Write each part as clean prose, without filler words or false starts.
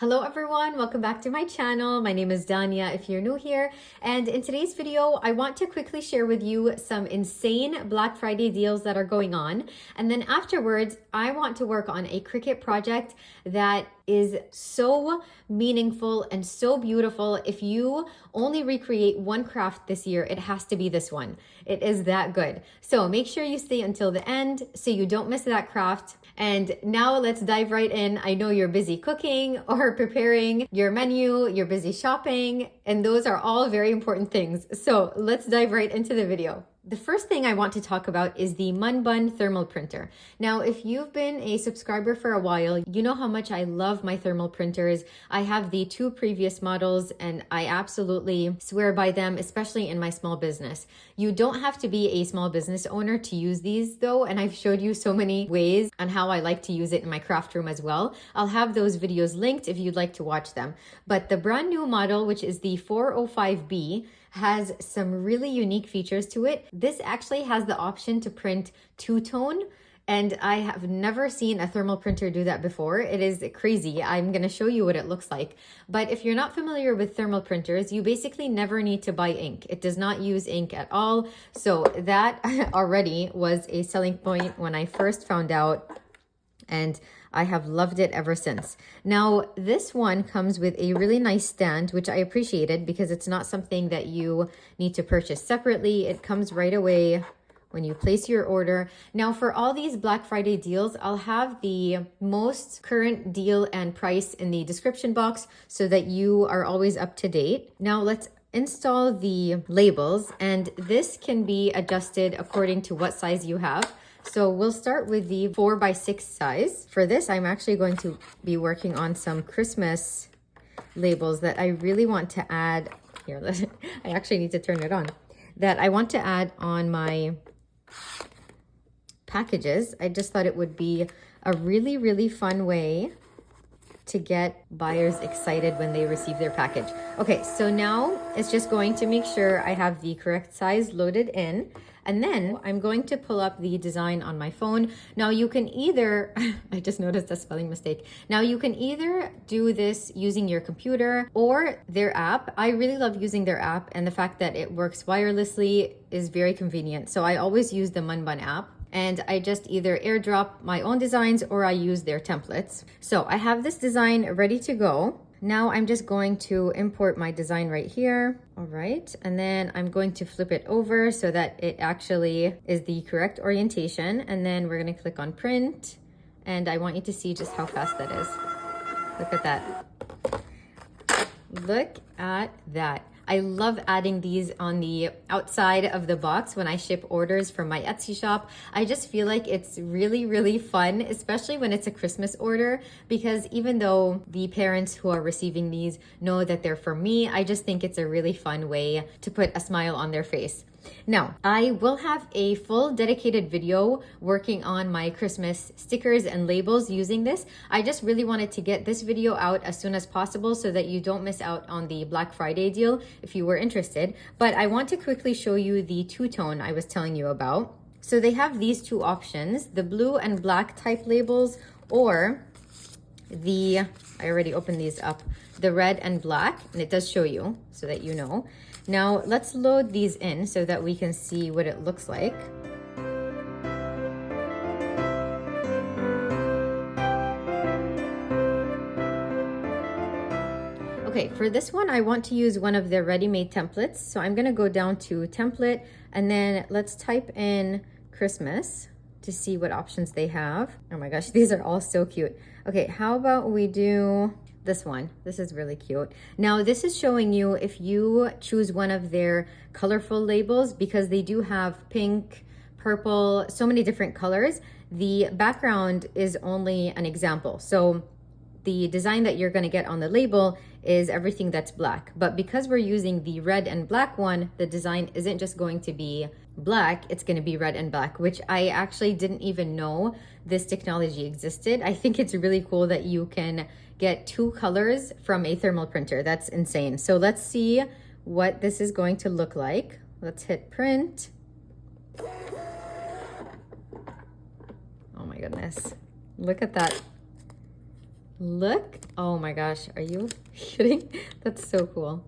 Hello everyone, welcome back to my channel. My name is Dania if you're new here, and in today's video I want to quickly share with you some insane Black Friday deals that are going on, and then afterwards I want to work on a Cricut project that is so meaningful and so beautiful. If you only recreate one craft this year, it has to be this one. It is that good. So make sure you stay until the end so you don't miss that craft. And now let's dive right in. I know you're busy cooking or preparing your menu, you're busy shopping, and those are all very important things. So let's dive right into the video. The first thing I want to talk about is the Munbun thermal printer. Now, if you've been a subscriber for a while, you know how much I love my thermal printers. I have the two previous models and I absolutely swear by them, especially in my small business. You don't have to be a small business owner to use these though, and I've showed you so many ways on how I like to use it in my craft room as well. I'll have those videos linked if you'd like to watch them. But the brand new model, which is the 405B, has some really unique features to it. This actually has the option to print two-tone, and I have never seen a thermal printer do that before. It is crazy. I'm gonna show you what it looks like. But if you're not familiar with thermal printers, you basically never need to buy ink. It does not use ink at all. So that already was a selling point when I first found out, and I have loved it ever since. Now, this one comes with a really nice stand, which I appreciated because it's not something that you need to purchase separately. It comes right away when you place your order. Now, for all these Black Friday deals, I'll have the most current deal and price in the description box so that you are always up to date. Now, let's install the labels, and this can be adjusted according to what size you have. So we'll start with the 4x6 size. For this, I'm actually going to be working on some Christmas labels that I really want to add. Here, I actually need to turn it on. That I want to add on my packages. I just thought it would be a really, really fun way to get buyers excited when they receive their package. Okay, so now it's just going to make sure I have the correct size loaded in. And then I'm going to pull up the design on my phone. Now you can either, I just noticed a spelling mistake. Now you can either do this using your computer or their app. I really love using their app, and the fact that it works wirelessly is very convenient. So I always use the Munbun app, and I just either airdrop my own designs or I use their templates. So I have this design ready to go. Now I'm just going to import my design right here. All right, and then I'm going to flip it over so that it actually is the correct orientation. And then we're gonna click on print. And I want you to see just how fast that is. Look at that. Look at that. I love adding these on the outside of the box when I ship orders from my Etsy shop. I just feel like it's really, really fun, especially when it's a Christmas order, because even though the parents who are receiving these know that they're for me, I just think it's a really fun way to put a smile on their face. Now, I will have a full dedicated video working on my Christmas stickers and labels using this. I just really wanted to get this video out as soon as possible so that you don't miss out on the Black Friday deal if you were interested. But I want to quickly show you the two-tone I was telling you about. So they have these two options, the blue and black type labels, or the, I already opened these up, the red and black, and it does show you so that you know. Now let's load these in so that we can see what it looks like. Okay, for this one, I want to use one of their ready-made templates. So I'm gonna go down to template, and then let's type in Christmas to see what options they have. Oh my gosh, these are all so cute. Okay, how about we do this one? This is really cute. Now this is showing you if you choose one of their colorful labels, because they do have pink, purple, so many different colors. The background is only an example. So the design that you're gonna get on the label is everything that's black. But because we're using the red and black one, the design isn't just going to be black, it's gonna be red and black, which I actually didn't even know this technology existed. I think it's really cool that you can get two colors from a thermal printer. That's insane. So let's see what this is going to look like. Let's hit print. Oh my goodness. Look at that. Look. Oh my gosh, are you kidding? That's so cool.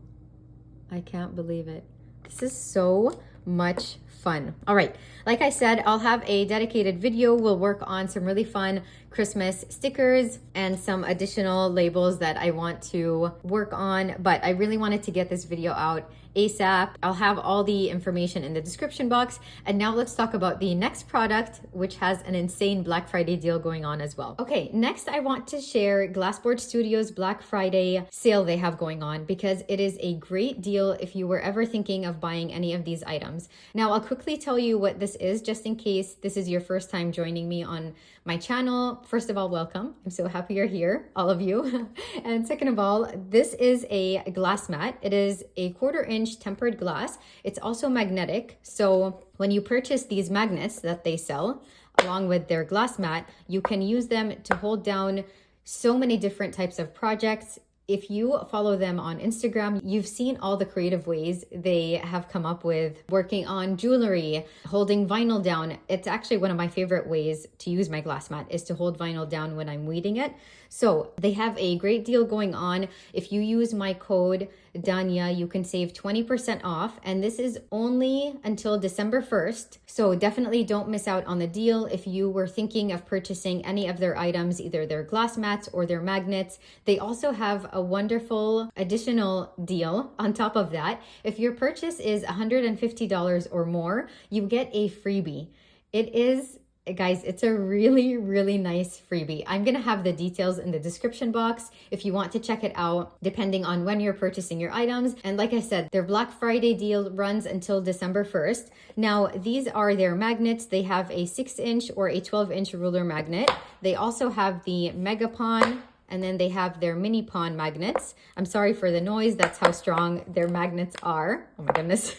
I can't believe it. This is so much fun. All right, like I said, I'll have a dedicated video. We'll work on some really fun Christmas stickers and some additional labels that I want to work on, but I really wanted to get this video out ASAP. I'll have all the information in the description box. And now let's talk about the next product, which has an insane Black Friday deal going on as well. Okay, next I want to share Glassboard Studios Black Friday sale they have going on, because it is a great deal if you were ever thinking of buying any of these items. Now I'll quickly tell you what this is, just in case this is your first time joining me on my channel. First of all, welcome. I'm so happy you're here, all of you. And second of all, this is a glass mat. It is a 1/4 inch tempered glass. It's also magnetic. So when you purchase these magnets that they sell along with their glass mat, you can use them to hold down so many different types of projects. If you follow them on Instagram, you've seen all the creative ways they have come up with working on jewelry, holding vinyl down. It's actually one of my favorite ways to use my glass mat is to hold vinyl down when I'm weeding it. So they have a great deal going on. If you use my code Danya, you can save 20% off, and this is only until December 1st. So definitely don't miss out on the deal. If you were thinking of purchasing any of their items, either their glass mats or their magnets, they also have a wonderful additional deal on top of that. If your purchase is $150 or more, you get a freebie. It is, guys, it's a really, really nice freebie. I'm going to have the details in the description box if you want to check it out, depending on when you're purchasing your items. And like I said, their Black Friday deal runs until December 1st. Now, these are their magnets. They have a 6-inch or a 12-inch ruler magnet. They also have the Mega Pawn, and then they have their mini pawn magnets. I'm sorry for the noise. That's how strong their magnets are. Oh my goodness.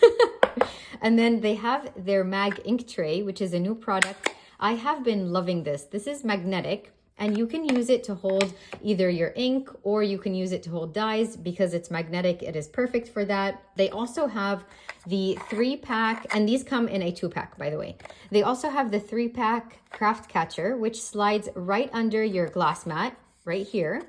And then they have their MagInk Tray, which is a new product. I have been loving this. This is magnetic, and you can use it to hold either your ink or you can use it to hold dyes. Because it's magnetic, it is perfect for that. They also have the 3-pack, and these come in a 2-pack, by the way. They also have the 3-pack CraftCatcher, which slides right under your glass mat, right here.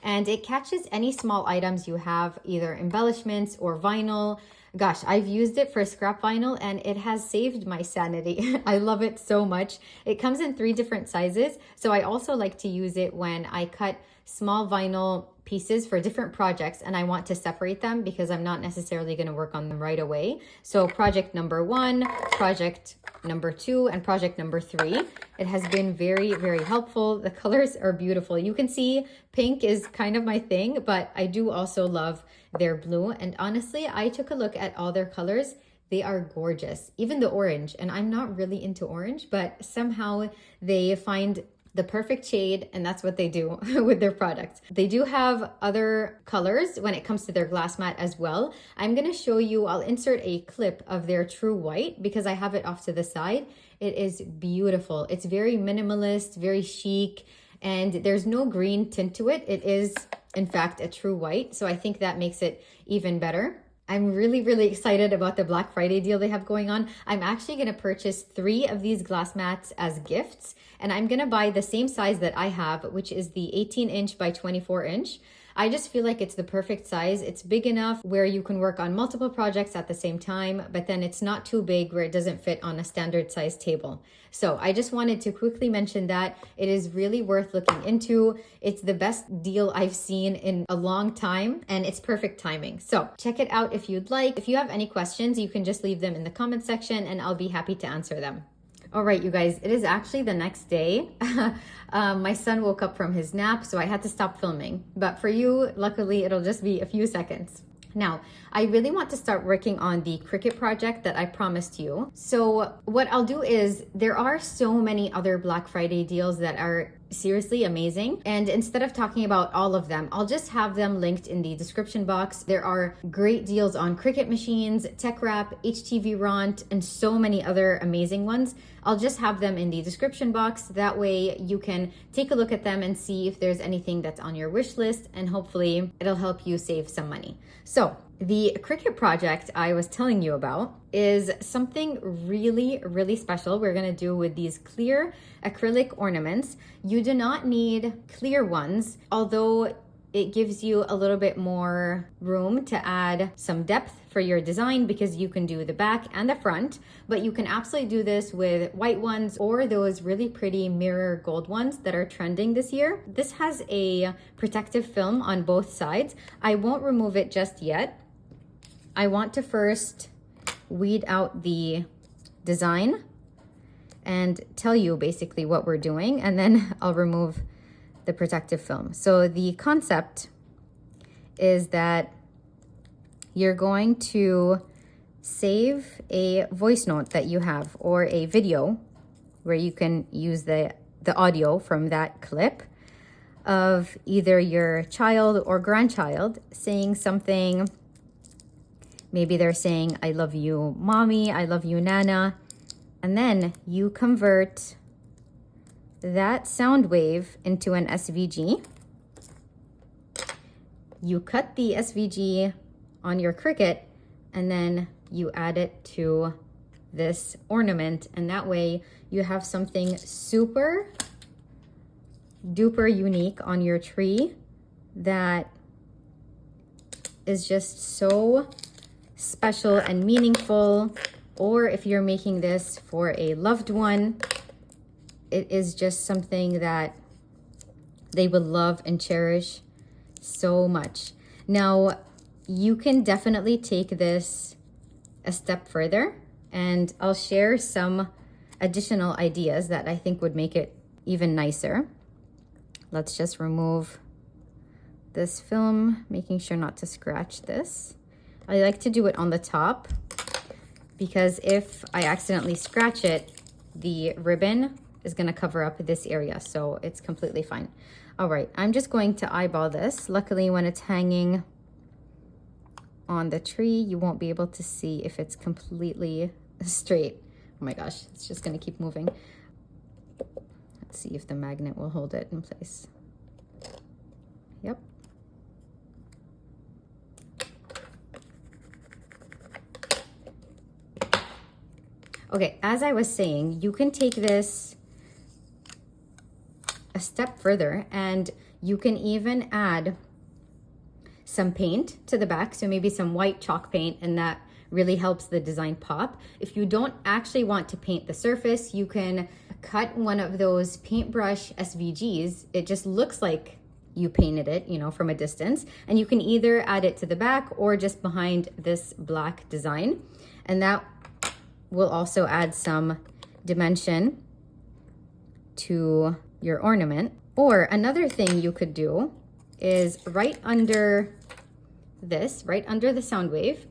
And it catches any small items you have, either embellishments or vinyl. Gosh, I've used it for scrap vinyl and it has saved my sanity. I love it so much. It comes in 3 different sizes. So I also like to use it when I cut small vinyl pieces for different projects and I want to separate them because I'm not necessarily going to work on them right away. So project number 1, project number 2, and project number 3. It has been very, very helpful. The colors are beautiful. You can see pink is kind of my thing, but I do also love their blue. And honestly, I took a look at all their colors. They are gorgeous, even the orange. And I'm not really into orange, but somehow they find the perfect shade, and that's what they do with their products. They do have other colors when it comes to their glass mat as well. I'm going to show you, I'll insert a clip of their true white because I have it off to the side. It is beautiful. It's very minimalist, very chic, and there's no green tint to it. It is, in fact, a true white. So I think that makes it even better. I'm really, really excited about the Black Friday deal they have going on. I'm actually going to purchase 3 of these glass mats as gifts, and I'm going to buy the same size that I have, which is the 18-inch by 24-inch. I just feel like it's the perfect size. It's big enough where you can work on multiple projects at the same time, but then it's not too big where it doesn't fit on a standard size table. So I just wanted to quickly mention that it is really worth looking into. It's the best deal I've seen in a long time, and it's perfect timing. So check it out if you'd like. If you have any questions, you can just leave them in the comment section and I'll be happy to answer them. All right, you guys, it is actually the next day. My son woke up from his nap, so I had to stop filming. But for you, luckily, it'll just be a few seconds. Now, I really want to start working on the Cricut project that I promised you. So what I'll do is, there are so many other Black Friday deals that are seriously amazing. And instead of talking about all of them, I'll just have them linked in the description box. There are great deals on Cricut machines, Tech Wrap, HTV Ront, and so many other amazing ones. I'll just have them in the description box. That way you can take a look at them and see if there's anything that's on your wish list, and hopefully it'll help you save some money. So The Cricut project I was telling you about is something really, really special we're gonna do with these clear acrylic ornaments. You do not need clear ones, although it gives you a little bit more room to add some depth for your design because you can do the back and the front, but you can absolutely do this with white ones or those really pretty mirror gold ones that are trending this year. This has a protective film on both sides. I won't remove it just yet. I want to first weed out the design and tell you basically what we're doing, and then I'll remove the protective film. So the concept is that you're going to save a voice note that you have or a video where you can use the audio from that clip of either your child or grandchild saying something. Maybe they're saying, I love you, mommy, I love you, Nana. And then you convert that sound wave into an SVG. You cut the SVG on your Cricut and then you add it to this ornament, and that way you have something super duper unique on your tree that is just so special and meaningful. Or if you're making this for a loved one, it is just something that they would love and cherish so much. Now, you can definitely take this a step further, and I'll share some additional ideas that I think would make it even nicer. Let's just remove this film, making sure not to scratch this. I like to do it on the top because if I accidentally scratch it, the ribbon is gonna cover up this area, so it's completely fine. All right, I'm just going to eyeball this. Luckily, when it's hanging on the tree, you won't be able to see if it's completely straight. Oh my gosh, it's just gonna keep moving. Let's see if the magnet will hold it in place. Yep. Okay, as I was saying, you can take this a step further and you can even add some paint to the back. So maybe some white chalk paint, and that really helps the design pop. If you don't actually want to paint the surface, you can cut one of those paintbrush SVGs. It just looks like you painted it, you know, from a distance, and you can either add it to the back or just behind this black design. And that will also add some dimension to your ornament. Or another thing you could do is right under this, right under the sound wave,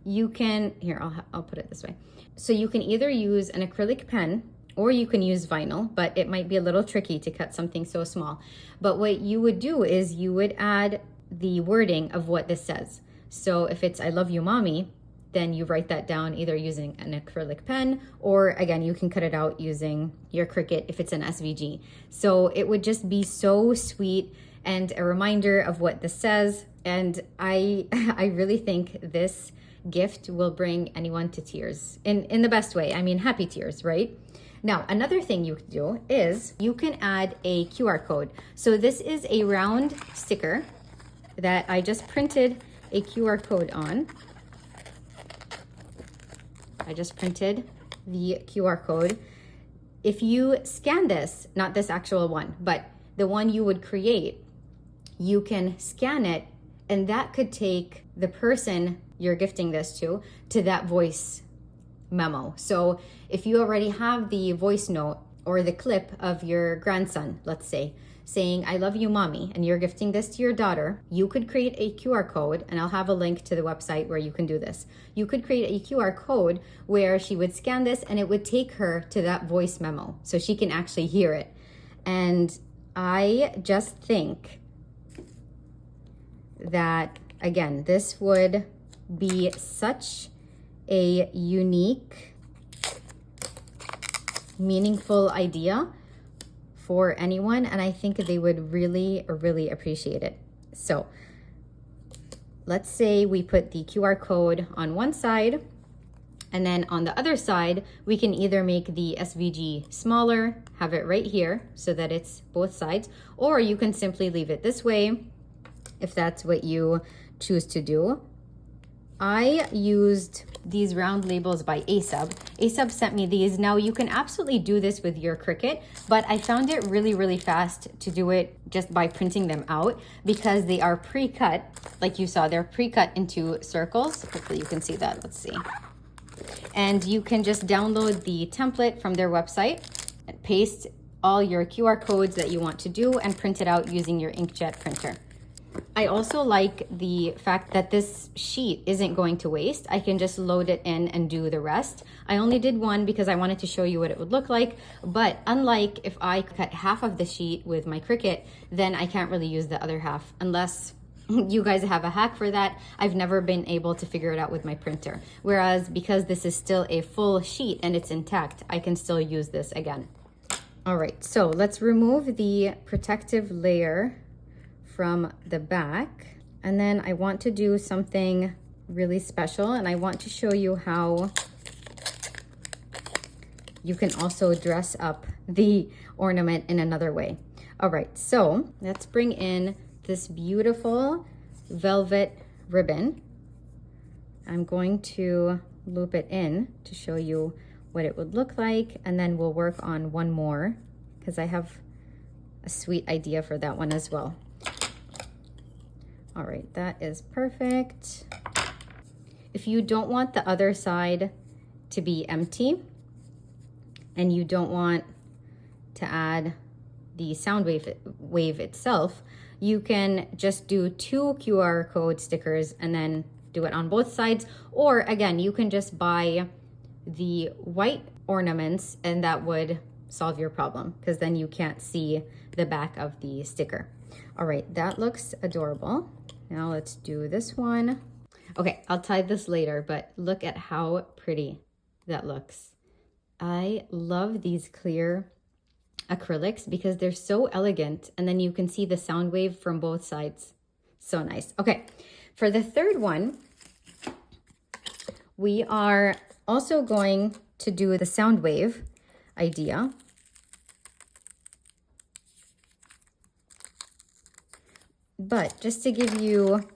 you can, here, I'll put it this way. So you can either use an acrylic pen or you can use vinyl, but it might be a little tricky to cut something so small. But what you would do is you would add the wording of what this says. So if it's, I love you, mommy, then you write that down either using an acrylic pen, or again, you can cut it out using your Cricut if it's an SVG. So it would just be so sweet and a reminder of what this says. And I really think this gift will bring anyone to tears in the best way. I mean, happy tears, right? Now, another thing you can do is you can add a QR code. So this is a round sticker that I just printed a QR code on. I just printed the QR code. If you scan this, not this actual one, but the one you would create, you can scan it, and that could take the person you're gifting this to that voice memo. So if you already have the voice note or the clip of your grandson, let's say, saying, I love you, mommy, and you're gifting this to your daughter, you could create a QR code, and I'll have a link to the website where you can do this. You could create a QR code where she would scan this and it would take her to that voice memo so she can actually hear it. And I just think that, again, this would be such a unique, meaningful idea for anyone, and I think they would really, really appreciate it. So let's say we put the QR code on one side, and then on the other side, we can either make the SVG smaller, have it right here so that it's both sides, or you can simply leave it this way if that's what you choose to do. I used these round labels by ASUB. ASUB sent me these. Now you can absolutely do this with your Cricut, but I found it really, really fast to do it just by printing them out because they are pre-cut. Like you saw, they're pre-cut into circles. Hopefully you can see that. Let's see. And you can just download the template from their website and paste all your QR codes that you want to do and print it out using your inkjet printer. I also like the fact that this sheet isn't going to waste. I can just load it in and do the rest. I only did one because I wanted to show you what it would look like, but unlike if I cut half of the sheet with my Cricut, then I can't really use the other half unless you guys have a hack for that. I've never been able to figure it out with my printer. Whereas because this is still a full sheet and it's intact, I can still use this again. All right, so let's remove the protective layer from the back. And then I want to do something really special, and I want to show you how you can also dress up the ornament in another way. All right, so let's bring in this beautiful velvet ribbon. I'm going to loop it in to show you what it would look like, and then we'll work on one more because I have a sweet idea for that one as well. All right, that is perfect. If you don't want the other side to be empty and you don't want to add the sound wave itself, you can just do 2 QR code stickers and then do it on both sides. Or again, you can just buy the white ornaments and that would solve your problem because then you can't see the back of the sticker. All right, that looks adorable. Now let's do this one. Okay, I'll tie this later, but look at how pretty that looks. I love these clear acrylics because they're so elegant, and then you can see the sound wave from both sides. So nice. Okay, for the third one, we are also going to do the sound wave idea. But just to give you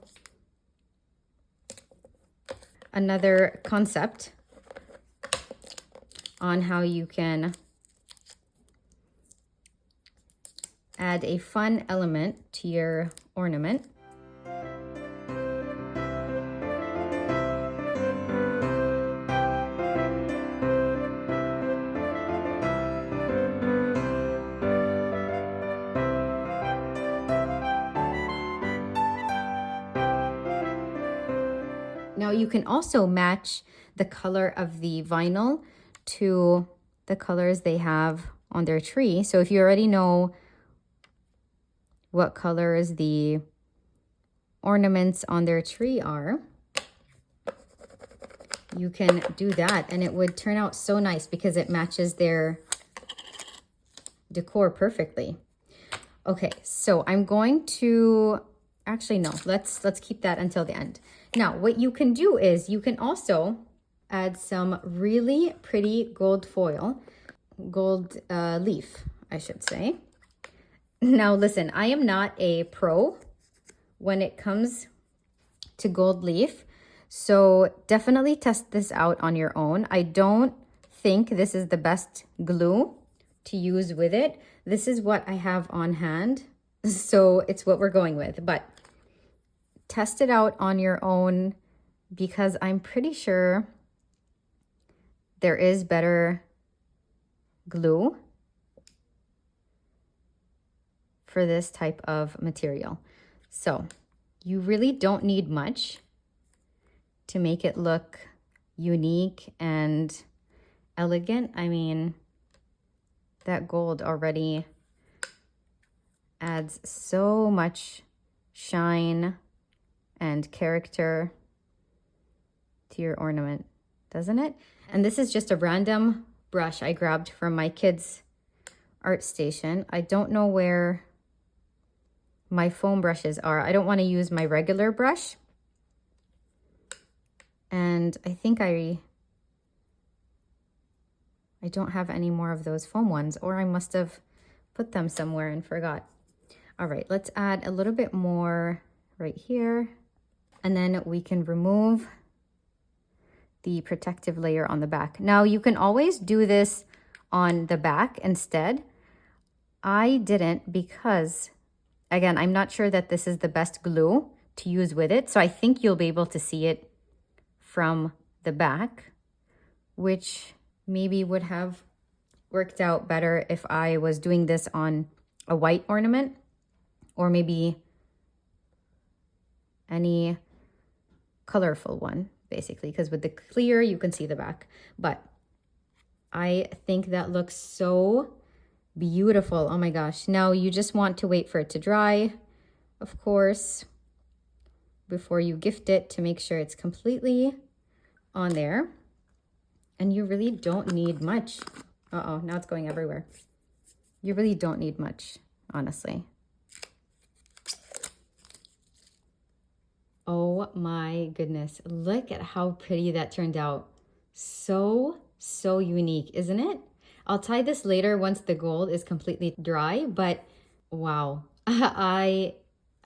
another concept on how you can add a fun element to your ornament. Now you can also match the color of the vinyl to the colors they have on their tree. So if you already know what colors the ornaments on their tree are, you can do that and it would turn out so nice because it matches their decor perfectly. Okay, so I'm going to, actually no, let's keep that until the end. Now, what you can do is you can also add some really pretty gold foil, gold leaf, I should say. Now, listen, I am not a pro when it comes to gold leaf, so definitely test this out on your own. I don't think this is the best glue to use with it. This is what I have on hand, so it's what we're going with, but test it out on your own because I'm pretty sure there is better glue for this type of material. So you really don't need much to make it look unique and elegant. I mean, that gold already adds so much shine and character to your ornament, doesn't it? And this is just a random brush I grabbed from my kids' art station. I don't know where my foam brushes are. I don't want to use my regular brush And I think I don't have any more of those foam ones, or I must have put them somewhere and forgot. All right, let's add a little bit more right here. And then we can remove the protective layer on the back. Now you can always do this on the back instead. I didn't because, again, I'm not sure that this is the best glue to use with it. So I think you'll be able to see it from the back, which maybe would have worked out better if I was doing this on a white ornament, or maybe any colorful one, basically, because with the clear you can see the back. But I think that looks so beautiful. Oh my gosh. Now you just want to wait for it to dry, of course, before you gift it, to make sure it's completely on there. And you really don't need much. Uh-oh, now it's going everywhere. You really don't need much, honestly. Oh my goodness. Look at how pretty that turned out. So unique, isn't it? I'll tie this later once the gold is completely dry, but wow. I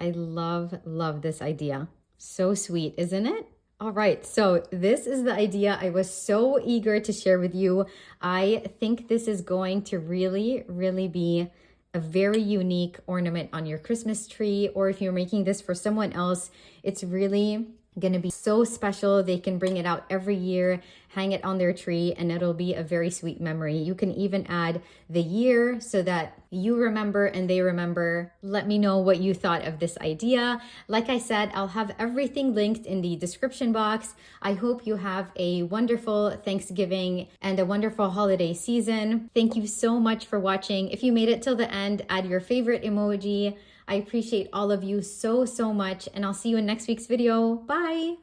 love this idea. So sweet, isn't it? All right, so this is the idea I was so eager to share with you. I think this is going to really be a very unique ornament on your Christmas tree, or if you're making this for someone else, it's really going to be so special. They can bring it out every year, hang it on their tree, and it'll be a very sweet memory. You can even add the year so that you remember and they remember. Let me know what you thought of this idea. Like I said, I'll have everything linked in the description box. I hope you have a wonderful Thanksgiving and a wonderful holiday season. Thank you so much for watching. If you made it till the end, add your favorite emoji. I appreciate all of you so much, and I'll see you in next week's video. Bye!